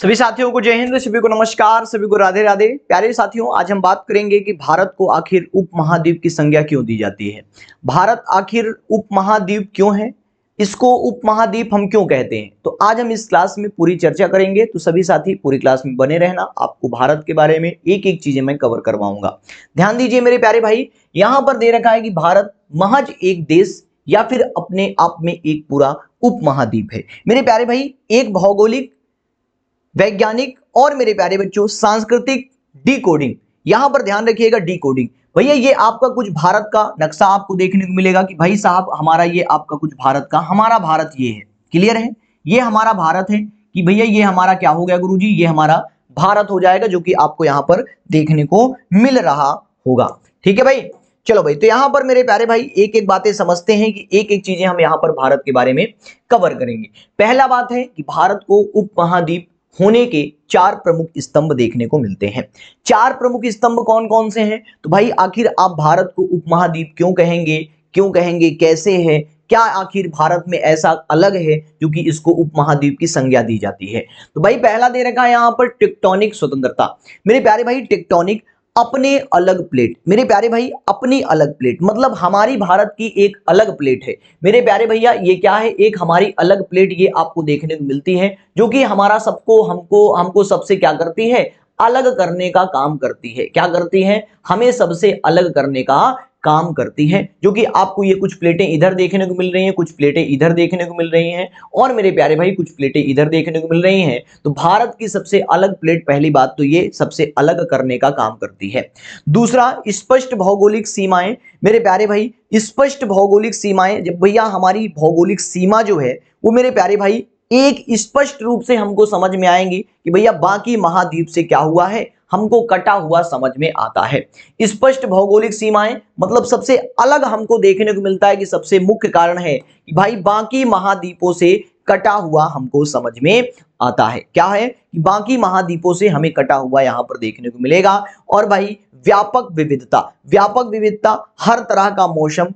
सभी साथियों को जय हिंद, सभी को नमस्कार, सभी को राधे राधे। प्यारे साथियों, आज हम बात करेंगे कि भारत को आखिर उपमहाद्वीप की संज्ञा क्यों दी जाती है। भारत आखिर उपमहाद्वीप क्यों है, इसको उपमहाद्वीप हम क्यों कहते हैं, तो आज हम इस क्लास में पूरी चर्चा करेंगे। तो सभी साथी पूरी क्लास में बने रहना, आपको भारत के बारे में एक एक चीजें मैं कवर करवाऊंगा। ध्यान दीजिए मेरे प्यारे भाई, यहां पर दे रखा है कि भारत महज एक देश या फिर अपने आप में एक पूरा उपमहाद्वीप है। मेरे प्यारे भाई, एक भौगोलिक, वैज्ञानिक और मेरे प्यारे बच्चों सांस्कृतिक डिकोडिंग, यहां पर ध्यान रखिएगा डिकोडिंग। भैया ये आपका कुछ भारत का नक्शा आपको देखने को मिलेगा कि भाई साहब हमारा ये आपका कुछ भारत का, हमारा भारत ये है, क्लियर है, ये हमारा भारत है कि भैया ये हमारा क्या हो गया गुरुजी, ये हमारा भारत हो जाएगा, जो कि आपको यहां पर देखने को मिल रहा होगा। ठीक है भाई, चलो भाई, तो यहां पर मेरे प्यारे भाई एक एक बातें समझते हैं कि एक एक चीजें हम यहां पर भारत के बारे में कवर करेंगे। पहला बात है कि भारत को उपमहाद्वीप होने के चार प्रमुख स्तंभ देखने को मिलते हैं। चार प्रमुख स्तंभ कौन कौन से हैं, तो भाई आखिर आप भारत को उपमहाद्वीप क्यों कहेंगे, कैसे है, क्या आखिर भारत में ऐसा अलग है जो कि इसको उपमहाद्वीप की संज्ञा दी जाती है। तो भाई पहला दे रखा है यहां पर टेक्टोनिक स्वतंत्रता। मेरे प्यारे भाई टेक्टोनिक, अपने अलग प्लेट, मेरे प्यारे भाई अपनी अलग प्लेट, मतलब हमारी भारत की एक अलग प्लेट है। मेरे प्यारे भैया ये क्या है, एक हमारी अलग प्लेट ये आपको देखने को मिलती है, जो कि हमारा सबको हमको सबसे क्या करती है, अलग करने का काम करती है। क्या करती है, हमें सबसे अलग करने का काम करती है, जो कि आपको ये कुछ प्लेटें इधर देखने को मिल रही हैं, कुछ प्लेटें इधर देखने को मिल रही हैं, और मेरे प्यारे भाई कुछ प्लेटें इधर देखने को मिल रही हैं। तो भारत की सबसे अलग प्लेट, पहली बात तो ये सबसे अलग करने का काम करती है। दूसरा, स्पष्ट भौगोलिक सीमाएं। मेरे प्यारे भाई स्पष्ट भौगोलिक सीमाएं, जब भैया हमारी भौगोलिक सीमा जो है वो मेरे प्यारे भाई एक स्पष्ट रूप से हमको समझ में आएंगी कि भैया बाकी महाद्वीप से क्या हुआ है, हमको कटा हुआ समझ में आता है। स्पष्ट भौगोलिक सीमाएं मतलब सबसे अलग हमको देखने को मिलता है कि सबसे मुख्य कारण है कि भाई बाकी महाद्वीपों से कटा हुआ हमको समझ में आता है। क्या है कि बाकी महाद्वीपों से हमें कटा हुआ यहां पर देखने को मिलेगा। और भाई व्यापक विविधता, व्यापक विविधता, हर तरह का मौसम,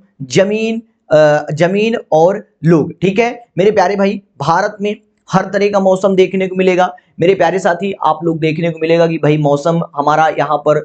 जमीन और लोग। ठीक है मेरे प्यारे भाई, भारत में हर तरह का मौसम देखने को मिलेगा। मेरे प्यारे साथी आप लोग देखने को मिलेगा कि भाई मौसम हमारा यहाँ पर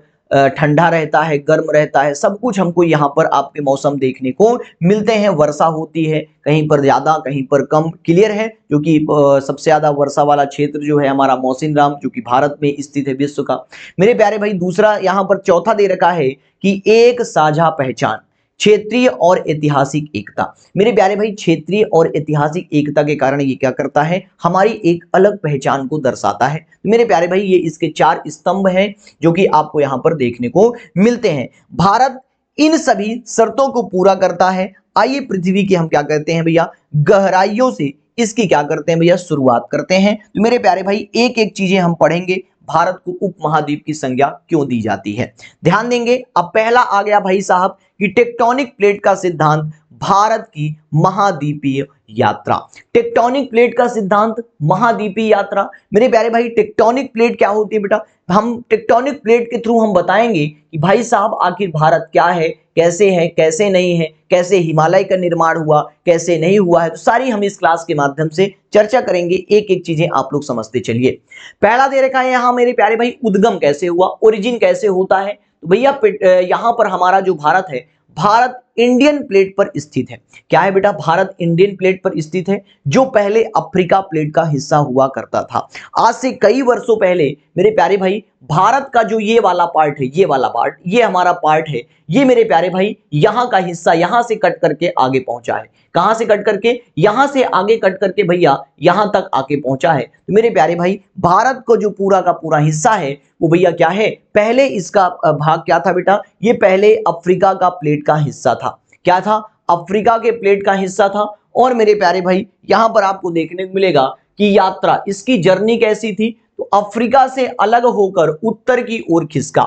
ठंडा रहता है, गर्म रहता है, सब कुछ हमको यहाँ पर आपके मौसम देखने को मिलते हैं। वर्षा होती है कहीं पर ज्यादा कहीं पर कम, क्लियर है, जो कि सबसे ज्यादा वर्षा वाला क्षेत्र जो है हमारा मौसिनराम, जो कि भारत में स्थित है, विश्व का। मेरे प्यारे भाई दूसरा यहाँ पर चौथा दे रखा है कि एक साझा पहचान, क्षेत्रीय और ऐतिहासिक एकता। मेरे प्यारे भाई क्षेत्रीय और ऐतिहासिक एकता के कारण ये क्या करता है, हमारी एक अलग पहचान को दर्शाता है। तो मेरे प्यारे भाई ये इसके चार स्तंभ हैं जो कि आपको यहां पर देखने को मिलते हैं। भारत इन सभी शर्तों को पूरा करता है। आइए पृथ्वी की हम क्या कहते हैं भैया, गहराइयों से इसकी क्या करते हैं भैया, शुरुआत करते हैं। तो मेरे प्यारे भाई एक एक चीजें हम पढ़ेंगे, भारत को उपमहाद्वीप की संज्ञा क्यों दी जाती है, ध्यान देंगे। अब पहला आ गया भाई साहब कि टेक्टोनिक प्लेट का सिद्धांत, भारत की महाद्वीपीय यात्रा। टेक्टोनिक प्लेट का सिद्धांत, महाद्वीपीय यात्रा। मेरे प्यारे भाई टेक्टोनिक प्लेट क्या होती है बेटा, हम टेक्टोनिक प्लेट के थ्रू हम बताएंगे कि भाई साहब आखिर भारत क्या है, कैसे नहीं है, कैसे हिमालय का निर्माण हुआ, कैसे नहीं हुआ है। तो सारी हम इस क्लास के माध्यम से चर्चा करेंगे, एक एक चीजें आप लोग समझते चलिए। पहला दे रखा है यहां मेरे प्यारे भाई, उद्गम कैसे हुआ, ओरिजिन कैसे होता है। तो भैया यहां पर हमारा जो भारत है, भारत इंडियन प्लेट पर स्थित है। क्या है बेटा, भारत इंडियन प्लेट पर स्थित है, जो पहले अफ्रीका प्लेट का हिस्सा हुआ करता था। आज से कई वर्षों पहले मेरे प्यारे भाई भारत का जो ये वाला पार्ट है, ये वाला पार्ट, ये हमारा पार्ट है, ये मेरे प्यारे भाई यहाँ का हिस्सा यहां से कट करके आगे पहुंचा है। कहां से कट करके, यहां से आगे कट करके भैया यहां तक आके पहुंचा है। तो मेरे प्यारे भाई भारत को जो पूरा का पूरा हिस्सा है वो भैया क्या है, पहले इसका भाग क्या था बेटा, ये पहले अफ्रीका का प्लेट का हिस्सा था। क्या था, अफ्रीका के प्लेट का हिस्सा था। और मेरे प्यारे भाई यहां पर आपको देखने को मिलेगा कि यात्रा, इसकी जर्नी कैसी थी, तो अफ्रीका से अलग होकर उत्तर की ओर खिसका।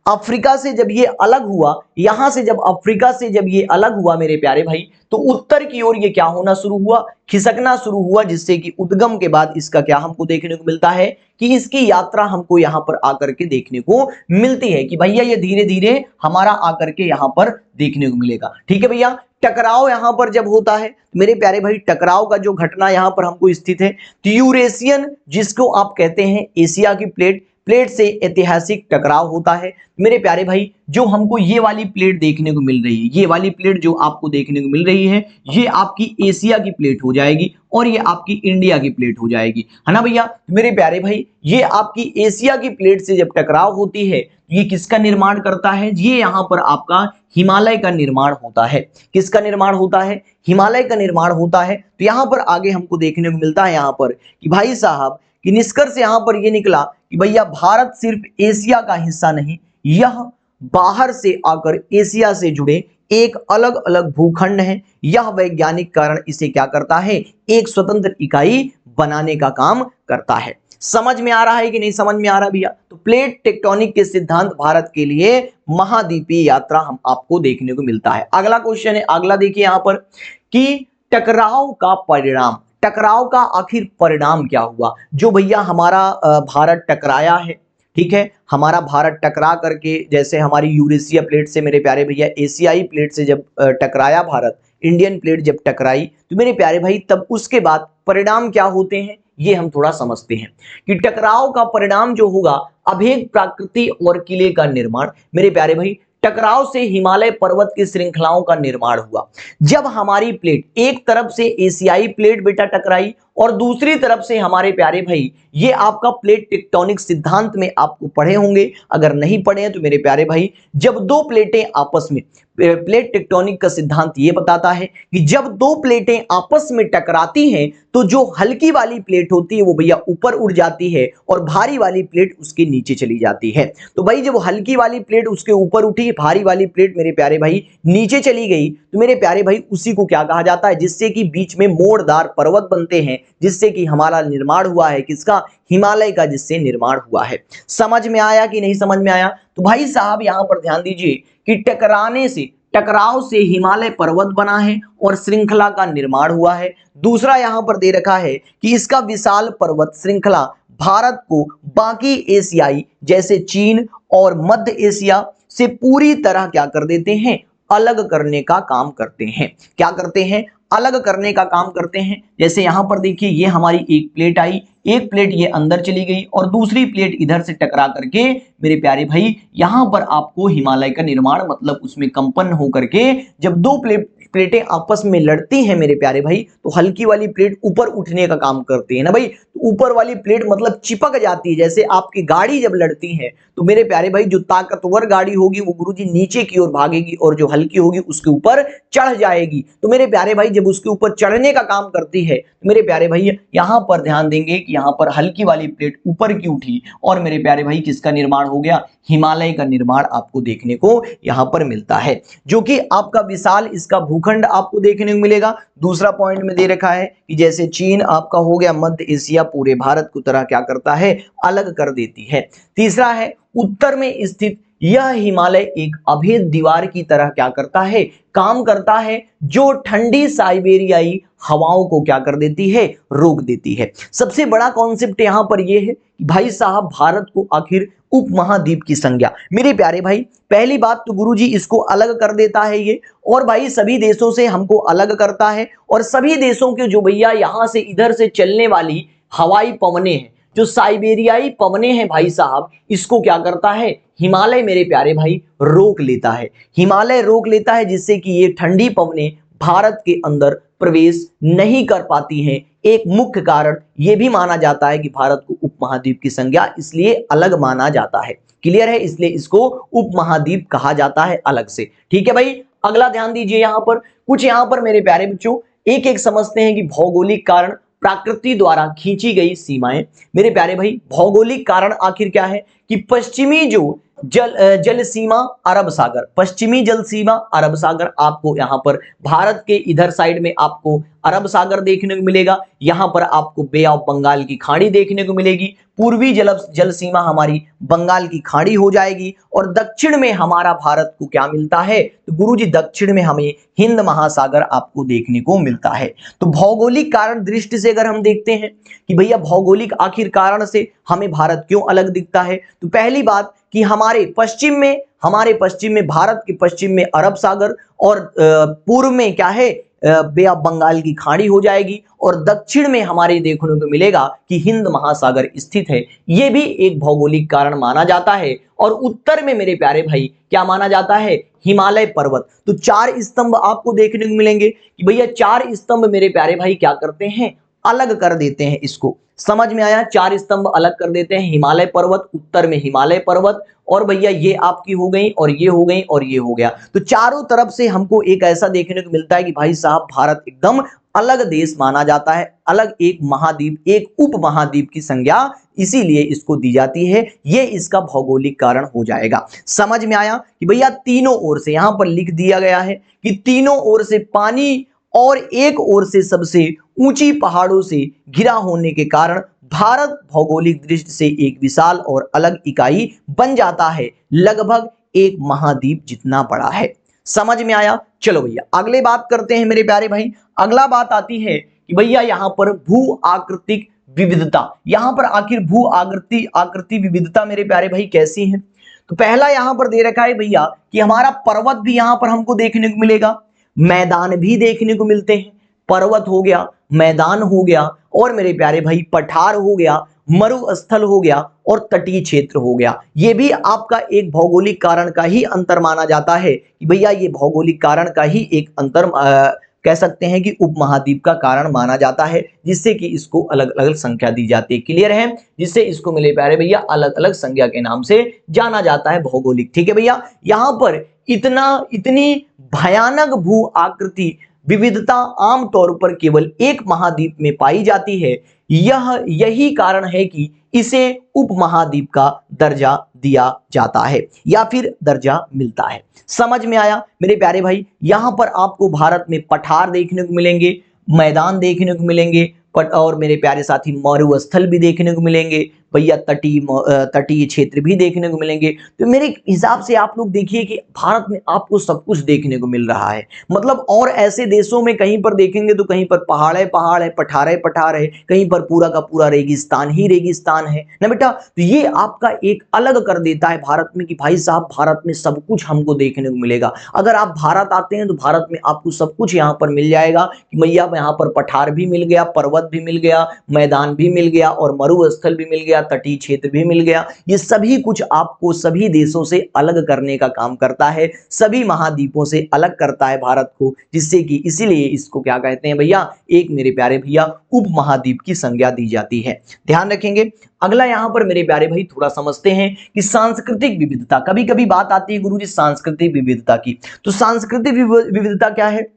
अफ्रीका से जब ये अलग हुआ, यहां से जब अफ्रीका से जब ये अलग हुआ मेरे प्यारे भाई, तो उत्तर की ओर ये क्या होना शुरू हुआ, खिसकना शुरू हुआ, जिससे कि उद्गम के बाद इसका क्या हमको देखने को मिलता है कि इसकी यात्रा हमको यहां पर आकर के देखने को मिलती है कि भैया ये धीरे धीरे हमारा आकर के यहां पर देखने को मिलेगा। ठीक है भैया, टकराव यहां पर जब होता है, मेरे प्यारे भाई टकराव का जो घटना यहां पर हमको स्थित है, तो यूरेशियन जिसको आप कहते हैं एशिया की प्लेट प्लेट से ऐतिहासिक टकराव होता है। मेरे प्यारे भाई जो हमको ये वाली प्लेट देखने को मिल रही है, ये वाली प्लेट जो आपको देखने को मिल रही है, ये आपकी एशिया की प्लेट हो जाएगी और ये आपकी इंडिया की प्लेट हो जाएगी, है ना भैया। मेरे प्यारे भाई ये आपकी एशिया की प्लेट से जब टकराव होती है, ये किसका निर्माण करता है, ये यहाँ पर आपका हिमालय का निर्माण होता है। किसका निर्माण होता है, हिमालय का निर्माण होता है। तो यहाँ पर आगे हमको देखने को मिलता है यहाँ पर कि भाई साहब कि निष्कर्ष यहाँ पर ये निकला कि भैया भारत सिर्फ एशिया का हिस्सा नहीं, यह बाहर से आकर एशिया से जुड़े एक अलग अलग भूखंड है। यह वैज्ञानिक कारण इसे क्या करता है, एक स्वतंत्र इकाई बनाने का काम करता है। समझ में आ रहा है कि नहीं समझ में आ रहा भैया। तो प्लेट टेक्टोनिक के सिद्धांत भारत के लिए महाद्वीपीय यात्रा हम आपको देखने को मिलता है। अगला क्वेश्चन है, अगला देखिए यहां पर कि टकराव का परिणाम, टकराव का आखिर परिणाम क्या हुआ। जो भैया हमारा भारत टकराया है, ठीक है, हमारा भारत टकरा करके जैसे हमारी यूरेशिया प्लेट से मेरे प्यारे भैया एशियाई प्लेट से जब टकराया भारत, इंडियन प्लेट जब टकराई, तो मेरे प्यारे भाई तब उसके बाद परिणाम क्या होते हैं ये हम थोड़ा समझते हैं कि टकराव का परिणाम जो होगा अभेद प्राकृति और किले का निर्माण। मेरे प्यारे भाई टकराव से हिमालय पर्वत की श्रृंखलाओं का निर्माण हुआ। जब हमारी प्लेट एक तरफ से एशियाई प्लेट बेटा टकराई और दूसरी तरफ से हमारे प्यारे भाई ये आपका प्लेट टेक्टोनिक सिद्धांत में आपको पढ़े होंगे, अगर नहीं पढ़े हैं तो मेरे प्यारे भाई जब दो प्लेटें आपस में, प्लेट टेक्टोनिक का सिद्धांत ये बताता है कि जब दो प्लेटें आपस में टकराती हैं तो जो हल्की वाली प्लेट होती है वो भैया ऊपर उड़ जाती है और भारी वाली प्लेट उसके नीचे चली जाती है। तो भाई जब हल्की वाली प्लेट उसके ऊपर उठी, भारी वाली प्लेट मेरे प्यारे भाई नीचे चली गई, तो मेरे प्यारे भाई उसी को क्या कहा जाता है, जिससे कि बीच में मोड़दार पर्वत बनते हैं, जिससे कि हमारा निर्माण हुआ है किसका, हिमालय का, जिससे निर्माण हुआ है। समझ में आया कि नहीं समझ में आया। तो भाई साहब यहां पर ध्यान दीजिए कि टकराने से, टकराव से हिमालय पर्वत बना है और श्रृंखला का निर्माण हुआ है। दूसरा यहां पर दे रखा है कि इसका विशाल पर्वत श्रृंखला भारत को बाकी एशियाई जैसे चीन और मध्य एशिया से पूरी तरह क्या कर देते हैं, अलग करने का काम करते हैं। क्या करते हैं, अलग करने का काम करते हैं। जैसे यहां पर देखिए ये हमारी एक प्लेट आई, एक प्लेट ये अंदर चली गई और दूसरी प्लेट इधर से टकरा करके मेरे प्यारे भाई यहां पर आपको हिमालय का निर्माण, मतलब उसमें कंपन हो करके जब दो प्लेटें आपस में लड़ती हैं मेरे प्यारे भाई, तो हल्की वाली प्लेट ऊपर उठने का काम करती है ना भाई। तो ऊपर वाली प्लेट मतलब चिपक जाती है। जैसे आपकी गाड़ी जब लड़ती है तो मेरे प्यारे भाई जो ताकतवर गाड़ी होगी वो गुरुजी नीचे की ओर भागेगी और जो हल्की होगी उसके ऊपर चढ़ जाएगी। तो मेरे प्यारे भाई जब उसके ऊपर चढ़ने का काम करती है तो मेरे प्यारे भाई यहां पर ध्यान देंगे कि यहां पर हल्की वाली प्लेट ऊपर की उठी और मेरे प्यारे भाई किसका निर्माण हो गया, हिमालय का निर्माण आपको देखने को यहां पर मिलता है, जो कि आपका विशाल इसका भूखंड आपको देखने को मिलेगा। दूसरा पॉइंट में दे रखा है कि जैसे चीन आपका हो गया मध्य एशिया पूरे भारत को तरह क्या करता है, अलग कर देती है। तीसरा है उत्तर में स्थित यह हिमालय एक अभेद दीवार की तरह क्या करता है, काम करता है, जो ठंडी साइबेरियाई हवाओं को क्या कर देती है, रोक देती है। सबसे बड़ा कॉन्सेप्ट यहां पर यह है कि भाई साहब भारत को आखिर उपमहाद्वीप की संज्ञा। मेरे प्यारे भाई पहली बात तो गुरुजी इसको अलग कर देता है ये, और भाई सभी देशों से हमको अलग करता है, और सभी देशों के जो भैया यहां से इधर से चलने वाली हवाई पवने हैं, जो साइबेरियाई पवने हैं भाई साहब, इसको क्या करता है, हिमालय मेरे प्यारे भाई रोक लेता है। हिमालय रोक लेता है जिससे कि ये ठंडी पवने भारत के अंदर प्रवेश नहीं कर पाती हैं। एक मुख्य कारण यह भी माना जाता है कि भारत को उपमहाद्वीप की संज्ञा इसलिए अलग माना जाता है। क्लियर है, इसलिए इसको उपमहाद्वीप कहा जाता है अलग से। ठीक है भाई, अगला ध्यान दीजिए यहां पर कुछ, यहां पर मेरे प्यारे बच्चों एक एक समझते हैं कि भौगोलिक कारण, प्रकृति द्वारा खींची गई सीमाएं। मेरे प्यारे भाई भौगोलिक कारण आखिर क्या है कि पश्चिमी जो जल सीमा अरब सागर, पश्चिमी जल सीमा अरब सागर, आपको यहां पर भारत के इधर साइड में आपको अरब सागर देखने को मिलेगा, यहाँ पर आपको बे ऑफ बंगाल की खाड़ी देखने को मिलेगी, पूर्वी जल सीमा हमारी बंगाल की खाड़ी हो जाएगी, और दक्षिण में हमारा भारत को क्या मिलता है, तो गुरुजी दक्षिण में हमें हिंद महासागर आपको देखने को मिलता है। तो भौगोलिक कारण दृष्टि से अगर हम देखते हैं कि भैया भौगोलिक आखिर कारण से हमें भारत क्यों अलग दिखता है, तो पहली बात कि हमारे पश्चिम में भारत के पश्चिम में अरब सागर, और पूर्व में क्या है, बे ऑफ बंगाल की खाड़ी हो जाएगी, और दक्षिण में हमारे देखने को मिलेगा कि हिंद महासागर स्थित है। यह भी एक भौगोलिक कारण माना जाता है। और उत्तर में मेरे प्यारे भाई क्या माना जाता है, हिमालय पर्वत। तो चार स्तंभ आपको देखने को मिलेंगे कि भैया चार स्तंभ मेरे प्यारे भाई क्या करते हैं, अलग कर देते हैं। इसको समझ में आया, चार स्तंभ अलग कर देते हैं, हिमालय पर्वत, उत्तर में हिमालय पर्वत, और भैया ये आपकी हो गई, और ये हो गई, और ये हो गया। तो चारों तरफ से हमको एक ऐसा देखने को मिलता है कि भाई साहब भारत एकदम अलग देश माना जाता है, अलग एक महाद्वीप, एक उप महाद्वीप की संज्ञा इसीलिए इसको दी जाती है। ये इसका भौगोलिक कारण हो जाएगा। समझ में आया कि भैया तीनों ओर से यहां पर लिख दिया गया है कि तीनों ओर से पानी और एक ओर से सबसे ऊंची पहाड़ों से घिरा होने के कारण भारत भौगोलिक दृष्टि से एक विशाल और अलग इकाई बन जाता है, लगभग एक महाद्वीप जितना बड़ा है। समझ में आया। चलो भैया अगले बात करते हैं मेरे प्यारे भाई। अगला बात आती है कि भैया यहां पर भू आकृतिक विविधता, यहां पर आखिर भू आकृति विविधता मेरे प्यारे भाई कैसी है। तो पहला यहां पर दे रखा है भैया कि हमारा पर्वत भी यहां पर हमको देखने को मिलेगा, मैदान भी देखने को मिलते हैं। पर्वत हो गया, मैदान हो गया, और मेरे प्यारे भाई पठार हो गया, मरुस्थल हो गया, और तटीय क्षेत्र हो गया। ये भी आपका एक भौगोलिक कारण का ही अंतर माना जाता है कि भैया ये भौगोलिक कारण का ही एक अंतर कह सकते हैं कि उपमहाद्वीप का कारण माना जाता है, जिससे कि इसको अलग अलग संख्या दी जाती है। क्लियर है, जिससे इसको मेरे प्यारे भैया अलग अलग संज्ञा के नाम से जाना जाता है भौगोलिक। ठीक है भैया, यहां पर इतनी भयानक भू आकृति विविधता आमतौर पर केवल एक महाद्वीप में पाई जाती है। यही कारण है कि इसे उपमहाद्वीप का दर्जा दिया जाता है या फिर दर्जा मिलता है। समझ में आया मेरे प्यारे भाई। यहां पर आपको भारत में पठार देखने को मिलेंगे, मैदान देखने को मिलेंगे, और मेरे प्यारे साथी मरुस्थल भी देखने को मिलेंगे भैया, तटीय क्षेत्र भी देखने को मिलेंगे। तो मेरे हिसाब से आप लोग देखिए कि भारत में आपको सब कुछ देखने को मिल रहा है। मतलब और ऐसे देशों में कहीं पर देखेंगे तो कहीं पर पहाड़ है, पठार है, कहीं पर पूरा का पूरा रेगिस्तान ही रेगिस्तान है ना बेटा। तो ये आपका एक अलग कर देता है भारत में कि भाई साहब भारत में सब कुछ हमको देखने को मिलेगा। अगर आप भारत आते हैं तो भारत में आपको सब कुछ यहाँ पर मिल जाएगा कि भैया यहाँ पर पठार भी मिल गया, पर्वत भी मिल गया, मैदान भी मिल गया, और मरुस्थल भी मिल गया, तटीय क्षेत्र भी मिल गया। ये सभी कुछ आपको सभी देशों से अलग करने का काम करता है, सभी महाद्वीपों से अलग करता है भारत को, जिससे कि इसीलिए इसको क्या कहते हैं भैया, एक मेरे प्यारे भैया उप महाद्वीप की संज्ञा दी जाती है। ध्यान रखेंगे। अगला यहां पर मेरे प्यारे भाई थोड़ा समझते हैं कि सांस्कृतिक विविधता, कभी कभी बात आती है गुरुजी सांस्कृतिक विविधता की। तो सांस्कृतिक विविधता क्या है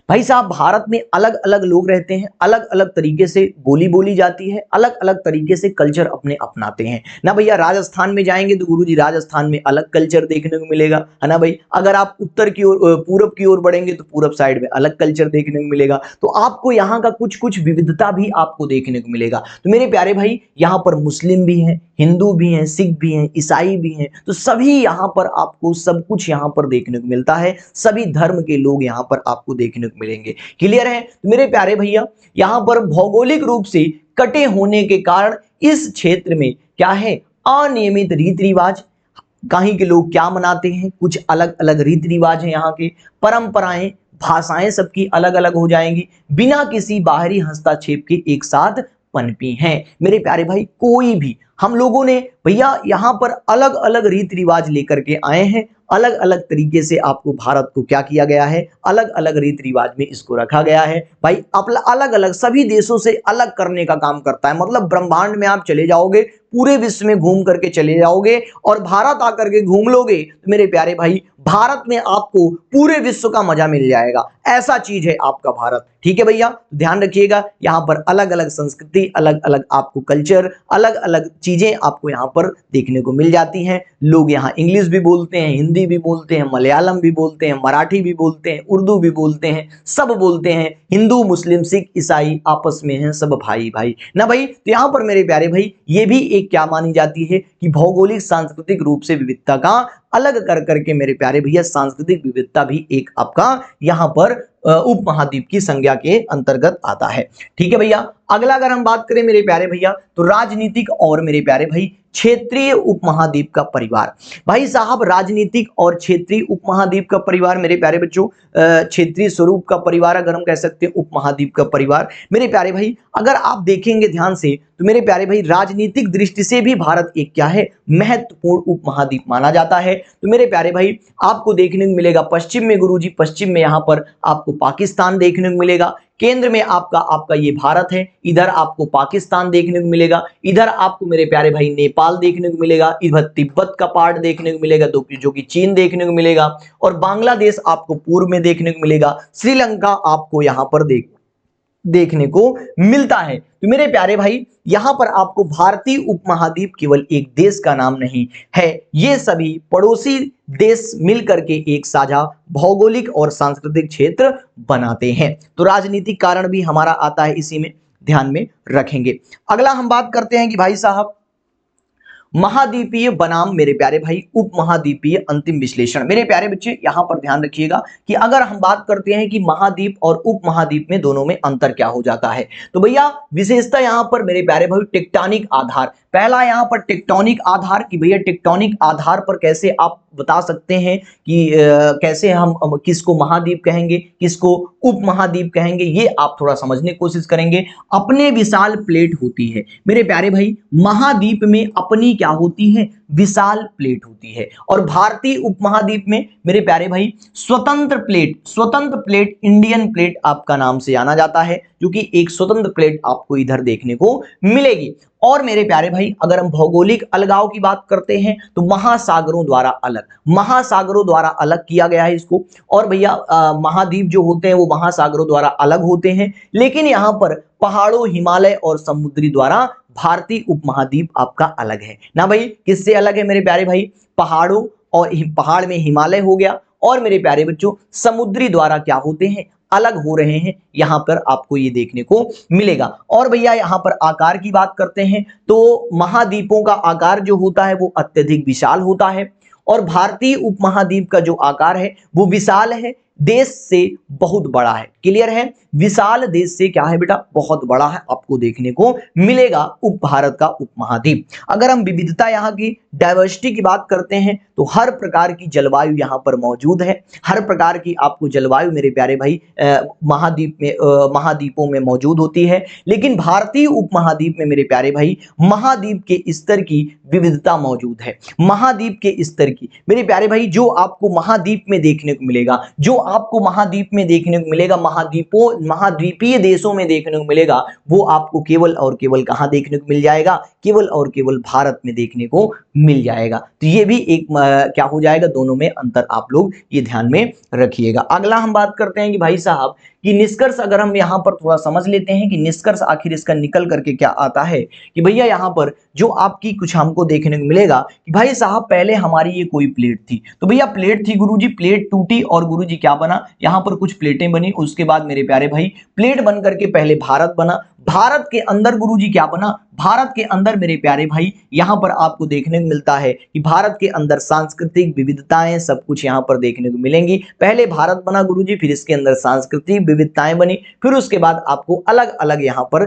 भाई साहब, भारत में अलग अलग लोग रहते हैं, अलग अलग तरीके से बोली जाती है, अलग अलग तरीके से कल्चर अपने अपनाते हैं ना भैया। राजस्थान में जाएंगे तो गुरुजी राजस्थान में अलग कल्चर देखने को मिलेगा, है ना भाई। अगर आप उत्तर की ओर पूरब की ओर बढ़ेंगे तो पूरब साइड में अलग कल्चर देखने को मिलेगा। तो आपको यहाँ का कुछ कुछ विविधता भी आपको देखने को मिलेगा। तो मेरे प्यारे भाई यहाँ पर मुस्लिम भी हैं, हिंदू भी हैं, सिख भी हैं, ईसाई भी हैं, तो सभी यहाँ पर आपको सब कुछ यहाँ पर देखने को मिलता है। सभी धर्म के लोग यहाँ पर आपको देखने को मिलेंगे। क्लियर है। तो मेरे प्यारे भैया यहाँ पर भौगोलिक रूप से कटे होने के कारण इस क्षेत्र में क्या है, अनियमित रीति रिवाज, कहीं के लोग क्या मनाते हैं, कुछ अलग अलग रीति रिवाज हैं, यहाँ के परंपराएं, भाषाएं सबकी अलग अलग हो जाएंगी, बिना किसी बाहरी हस्तक्षेप के एक साथ पनपी हैं। मेरे प्यारे भाई कोई भी हम लोगों ने भैया यहाँ पर अलग अलग रीति रिवाज लेकर के आए हैं, अलग अलग तरीके से आपको भारत को क्या किया गया है, अलग अलग रीति रिवाज में इसको रखा गया है भाई। अलग अलग सभी देशों से अलग करने का काम करता है। मतलब ब्रह्मांड में आप चले जाओगे, पूरे विश्व में घूम करके चले जाओगे और भारत आकर के घूम लोगे तो मेरे प्यारे भाई भारत में आपको पूरे विश्व का मजा मिल जाएगा। ऐसा चीज है आपका भारत। ठीक है भैया, ध्यान रखिएगा, यहाँ पर अलग अलग संस्कृति, अलग अलग आपको कल्चर, अलग अलग चीजें आपको यहाँ पर देखने को मिल जाती हैं। लोग यहाँ इंग्लिश भी बोलते हैं, हिंदी भी बोलते हैं, मलयालम भी बोलते हैं, मराठी भी बोलते हैं, उर्दू भी बोलते हैं, सब बोलते हैं। हिंदू, मुस्लिम, सिख, ईसाई आपस में हैं सब भाई भाई ना भाई। तो यहाँ पर मेरे प्यारे भाई ये भी एक क्या मानी जाती है कि भौगोलिक सांस्कृतिक रूप से विविधता का अलग कर करके मेरे प्यारे भैया सांस्कृतिक विविधता भी एक आपका यहाँ पर उपमहाद्वीप की संज्ञा के अंतर्गत आता है। ठीक है भैया, अगला अगर हम बात करें मेरे प्यारे भैया तो राजनीतिक और मेरे प्यारे भाई क्षेत्रीय उपमहाद्वीप का परिवार। भाई साहब राजनीतिक और क्षेत्रीय उपमहाद्वीप का परिवार मेरे प्यारे बच्चों, क्षेत्रीय स्वरूप का परिवार अगर हम कह सकते हैं, उपमहाद्वीप का परिवार। मेरे प्यारे भाई अगर आप देखेंगे ध्यान से तो मेरे प्यारे भाई राजनीतिक दृष्टि से भी भारत एक क्या है, महत्वपूर्ण उपमहाद्वीप माना जाता है। तो मेरे प्यारे भाई आपको देखने को मिलेगा पश्चिम में गुरुजी, पश्चिम में यहाँ पर आपको पाकिस्तान देखने को मिलेगा, केंद्र में आपका ये भारत है, इधर आपको पाकिस्तान देखने को मिलेगा, इधर आपको मेरे प्यारे भाई नेपाल देखने को मिलेगा, इधर तिब्बत का पार्ट देखने को मिलेगा जो कि चीन देखने को मिलेगा, और बांग्लादेश आपको पूर्व में देखने को मिलेगा, श्रीलंका आपको यहां पर देखने को मिलता है। तो मेरे प्यारे भाई यहां पर आपको भारतीय उपमहाद्वीप केवल एक देश का नाम नहीं है, ये सभी पड़ोसी देश मिलकर के एक साझा भौगोलिक और सांस्कृतिक क्षेत्र बनाते हैं। तो राजनीतिक कारण भी हमारा आता है, इसी में ध्यान में रखेंगे। अगला हम बात करते हैं कि भाई साहब महाद्वीपीय बनाम मेरे प्यारे भाई उपमहाद्वीपीय अंतिम विश्लेषण। मेरे प्यारे बच्चे यहां पर ध्यान रखिएगा कि अगर हम बात करते हैं कि महाद्वीप और उपमहाद्वीप में दोनों में अंतर क्या हो जाता है, तो भैया विशेषता यहां पर मेरे प्यारे भाई टेक्टोनिक आधार। पहला यहां पर टेक्टोनिक आधार कि भैया टेक्टोनिक आधार पर कैसे आप बता सकते हैं कि कैसे हम किसको महाद्वीप कहेंगे, किसको उपमहाद्वीप कहेंगे, ये आप थोड़ा समझने की कोशिश करेंगे। अपने विशाल प्लेट होती है मेरे प्यारे भाई, महाद्वीप में अपनी क्या होती है, विशाल प्लेट होती है, और भारतीय उपमहाद्वीप में मेरे प्यारे भाई स्वतंत्र प्लेट इंडियन प्लेट आपका नाम से जाना जाता है, जो कि एक स्वतंत्र प्लेट आपको इधर देखने को मिलेगी। और मेरे प्यारे भाई अगर हम भौगोलिक अलगाव की बात करते हैं तो महासागरों द्वारा अलग किया गया है इसको। और भैया महाद्वीप जो होते हैं वो महासागरों द्वारा अलग होते हैं, लेकिन यहां पर पहाड़ों, हिमालय और समुद्री द्वारा भारतीय उपमहाद्वीप आपका अलग है ना भाई। किससे अलग है मेरे प्यारे भाई, पहाड़ों और पहाड़ में हिमालय हो गया, और मेरे प्यारे बच्चों समुद्री द्वारा क्या होते हैं, अलग हो रहे हैं, यहां पर आपको ये देखने को मिलेगा। और भैया यहां पर आकार की बात करते हैं तो महाद्वीपों का आकार जो होता है वो अत्यधिक विशाल होता है, और भारतीय उपमहाद्वीप का जो आकार है वो विशाल है, देश से बहुत बड़ा है। क्लियर है, विशाल देश से क्या है बेटा, बहुत बड़ा है, आपको देखने को मिलेगा उप भारत का उपमहाद्वीप। अगर हम विविधता यहाँ की डाइवर्सिटी की बात करते हैं तो हर प्रकार की जलवायु यहाँ पर मौजूद है, हर प्रकार की आपको जलवायु मेरे प्यारे भाई महाद्वीपों में मौजूद होती है। लेकिन भारतीय उपमहाद्वीप में मेरे प्यारे भाई महाद्वीप के स्तर की विविधता मौजूद है, महाद्वीप के स्तर की मेरे प्यारे भाई जो आपको महाद्वीप में देखने को मिलेगा, जो आपको महाद्वीप में देखने को मिलेगा, महाद्वीपीय देशों में देखने को मिलेगा, वो आपको केवल और केवल कहां देखने को मिल जाएगा, केवल और केवल भारत में देखने को मिल जाएगा। तो ये भी एक क्या हो जाएगा, दोनों में अंतर आप लोग ये ध्यान में रखिएगा। अगला हम बात करते हैं कि भाई साहब कि निष्कर्ष, अगर हम यहां पर थोड़ा समझ लेते हैं कि निष्कर्ष आखिर इसका निकल करके क्या आता है कि भैया यहां पर जो आपकी कुछ हमको देखने को मिलेगा कि भाई साहब पहले हमारी ये कोई प्लेट थी, तो भैया प्लेट थी गुरुजी, प्लेट टूटी और गुरुजी क्या बना, यहां पर कुछ प्लेटें बनी, उसके बाद मेरे प्यारे भाई प्लेट बन करके पहले भारत बना, भारत के अंदर गुरुजी क्या बना, भारत के अंदर मेरे प्यारे भाई यहां पर आपको देखने को मिलता है कि भारत के अंदर सांस्कृतिक विविधताएं सब कुछ यहां पर देखने को मिलेंगी। पहले भारत बना गुरुजी, फिर इसके अंदर सांस्कृतिक विविधताएं बनी, फिर उसके बाद आपको अलग अलग यहां पर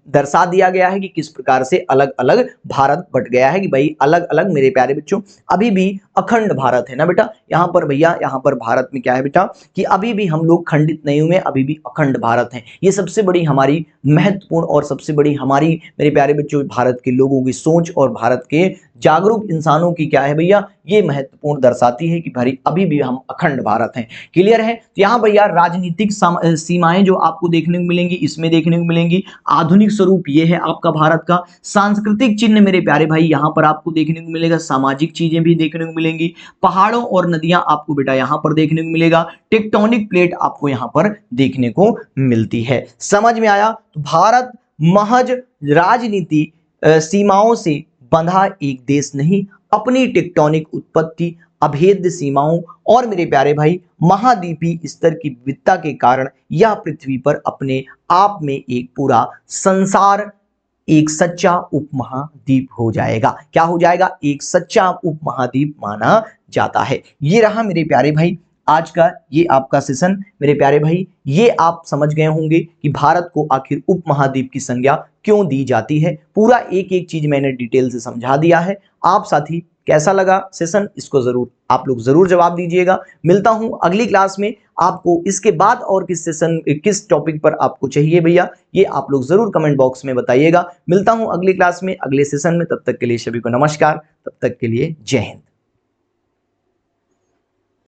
दर्शा दिया गया है कि किस प्रकार से अलग अलग भारत बट गया है कि भाई अलग अलग मेरे प्यारे बच्चों अभी भी अखंड भारत है ना बेटा। यहां पर भैया यहां पर भारत में क्या है बेटा कि अभी भी हम लोग खंडित नहीं हुए, अभी भी अखंड भारत है। ये सबसे बड़ी हमारी महत्वपूर्ण और सबसे बड़ी हमारी मेरे प्यारे बच्चों भारत के लोगों की सोच और भारत के जागरूक इंसानों की क्या है भैया, ये महत्वपूर्ण दर्शाती है कि भाई अभी भी हम अखंड भारत हैं। क्लियर है? तो यहाँ भैया राजनीतिक सीमाएं जो आपको देखने को मिलेंगी, इसमें देखने को मिलेंगी। आधुनिक स्वरूप ये है आपका भारत का। सांस्कृतिक चिन्ह मेरे प्यारे भाई यहाँ पर आपको देखने को मिलेगा। सामाजिक चीजें भी देखने को मिलेंगी। पहाड़ों और नदियां आपको बेटा यहाँ पर देखने को मिलेगा। टेक्टोनिक प्लेट आपको यहाँ पर देखने को मिलती है। समझ में आया? तो भारत महज राजनीति सीमाओं से बंधा एक देश नहीं, अपनी टेक्टोनिक उत्पत्ति, अभेद्य सीमाओं और मेरे प्यारे भाई महाद्वीपीय स्तर की विविधता के कारण यह पृथ्वी पर अपने आप में एक पूरा संसार, एक सच्चा उपमहाद्वीप हो जाएगा। क्या हो जाएगा? एक सच्चा उपमहाद्वीप माना जाता है। ये रहा मेरे प्यारे भाई आज का ये आपका सेशन। मेरे प्यारे भाई ये आप समझ गए होंगे कि भारत को आखिर उपमहाद्वीप की संज्ञा क्यों दी जाती है। पूरा एक एक चीज मैंने डिटेल से समझा दिया है। आप साथी कैसा लगा सेशन, इसको जरूर आप लोग जरूर जवाब दीजिएगा। मिलता हूं अगली क्लास में। आपको इसके बाद और किस सेशन, किस टॉपिक पर आपको चाहिए भैया, ये आप लोग जरूर कमेंट बॉक्स में बताइएगा। मिलता हूं अगली क्लास में, अगले सेशन में। तब तक के लिए सभी को नमस्कार। तब तक के लिए जय हिंद।